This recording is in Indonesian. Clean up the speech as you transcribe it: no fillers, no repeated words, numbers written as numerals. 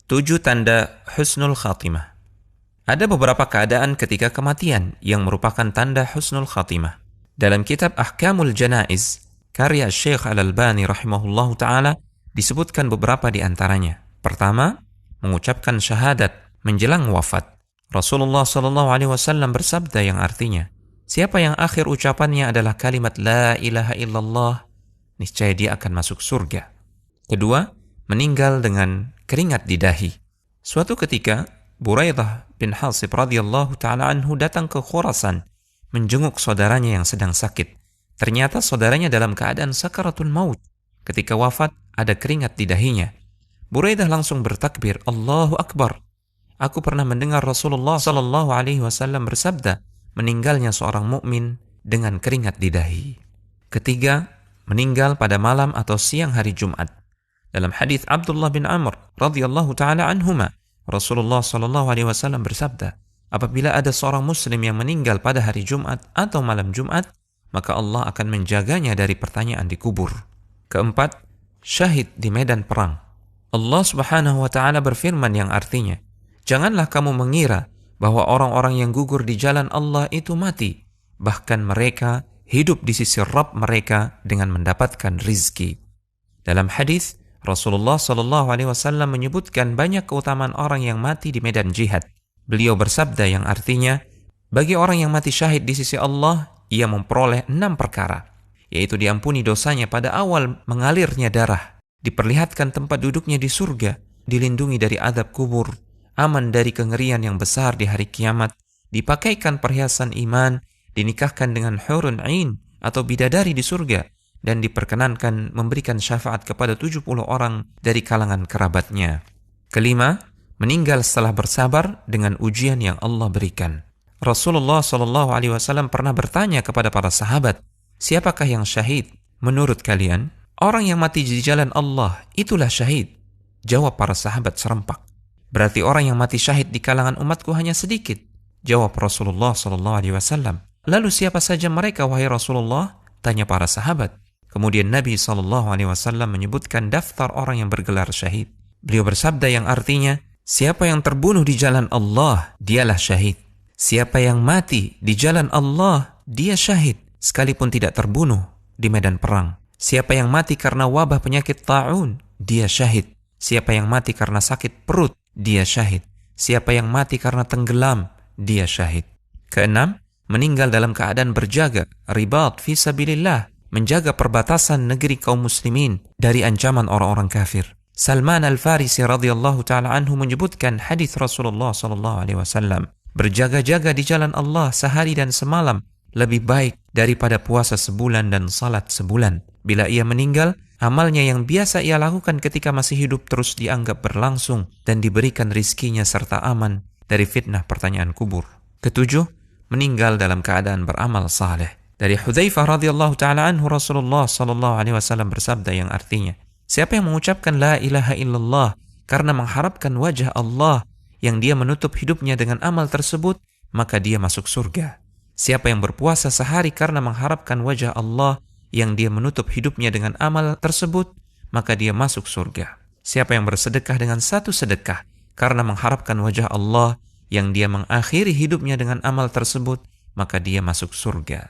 7 tanda husnul khatimah. Ada beberapa keadaan ketika kematian yang merupakan tanda husnul khatimah. Dalam kitab Ahkamul Janaiz, karya Syekh Al-Albani rahimahullahu ta'ala, disebutkan beberapa di antaranya. Pertama, mengucapkan syahadat menjelang wafat. Rasulullah SAW bersabda yang artinya, siapa yang akhir ucapannya adalah kalimat La ilaha illallah, niscaya dia akan masuk surga. Kedua, meninggal dengan keringat di dahi. Suatu ketika, Buraidah bin Hasib radhiyallahu ta'ala anhu datang ke Khurasan, menjenguk saudaranya yang sedang sakit. Ternyata saudaranya dalam keadaan sakaratul maut. Ketika wafat, ada keringat di dahinya. Buraidah langsung bertakbir, Allahu Akbar. Aku pernah mendengar Rasulullah SAW bersabda, meninggalnya seorang mukmin dengan keringat di dahi. Ketiga, meninggal pada malam atau siang hari Jumat. Dalam hadis Abdullah bin Amr radhiyallahu ta'ala anhuma, Rasulullah SAW bersabda, apabila ada seorang muslim yang meninggal pada hari Jumat atau malam Jumat, maka Allah akan menjaganya dari pertanyaan di kubur. Keempat, syahid di medan perang. Allah Subhanahu wa ta'ala berfirman yang artinya, janganlah kamu mengira bahwa orang-orang yang gugur di jalan Allah itu mati, bahkan mereka hidup di sisi Rabb mereka dengan mendapatkan rizki. Dalam hadis, Rasulullah SAW menyebutkan banyak keutamaan orang yang mati di medan jihad. Beliau bersabda yang artinya, bagi orang yang mati syahid di sisi Allah, ia memperoleh 6 perkara, yaitu diampuni dosanya pada awal mengalirnya darah, diperlihatkan tempat duduknya di surga, dilindungi dari azab kubur, aman dari kengerian yang besar di hari kiamat, dipakaikan perhiasan iman, dinikahkan dengan hurun ain atau bidadari di surga, dan diperkenankan memberikan syafaat kepada 70 orang dari kalangan kerabatnya. Kelima, meninggal setelah bersabar dengan ujian yang Allah berikan. Rasulullah SAW pernah bertanya kepada para sahabat, siapakah yang syahid menurut kalian? Orang yang mati di jalan Allah, itulah syahid. Jawab para sahabat serempak. Berarti orang yang mati syahid di kalangan umatku hanya sedikit. Jawab Rasulullah SAW. Lalu siapa saja mereka, wahai Rasulullah? Tanya para sahabat. Kemudian Nabi SAW menyebutkan daftar orang yang bergelar syahid. Beliau bersabda yang artinya, siapa yang terbunuh di jalan Allah, dialah syahid. Siapa yang mati di jalan Allah, dia syahid, sekalipun tidak terbunuh di medan perang. Siapa yang mati karena wabah penyakit ta'un, dia syahid. Siapa yang mati karena sakit perut, dia syahid. Siapa yang mati karena tenggelam, dia syahid. Keenam, meninggal dalam keadaan berjaga, ribat fi sabilillah, menjaga perbatasan negeri kaum muslimin dari ancaman orang-orang kafir. Salman Al-Farisi radhiyallahu ta'ala anhu menyebutkan hadis Rasulullah SAW, berjaga-jaga di jalan Allah sehari dan semalam lebih baik daripada puasa sebulan dan salat sebulan. Bila ia meninggal, amalnya yang biasa ia lakukan ketika masih hidup terus dianggap berlangsung dan diberikan rizkinya serta aman dari fitnah pertanyaan kubur. Ketujuh, meninggal dalam keadaan beramal saleh. Dari Hudzaifah radhiyallahu ta'ala anhu, Rasulullah SAW bersabda yang artinya, siapa yang mengucapkan la ilaha illallah karena mengharapkan wajah Allah yang dia menutup hidupnya dengan amal tersebut, maka dia masuk surga. Siapa yang berpuasa sehari karena mengharapkan wajah Allah yang dia menutup hidupnya dengan amal tersebut, maka dia masuk surga. Siapa yang bersedekah dengan satu sedekah karena mengharapkan wajah Allah yang dia mengakhiri hidupnya dengan amal tersebut, maka dia masuk surga.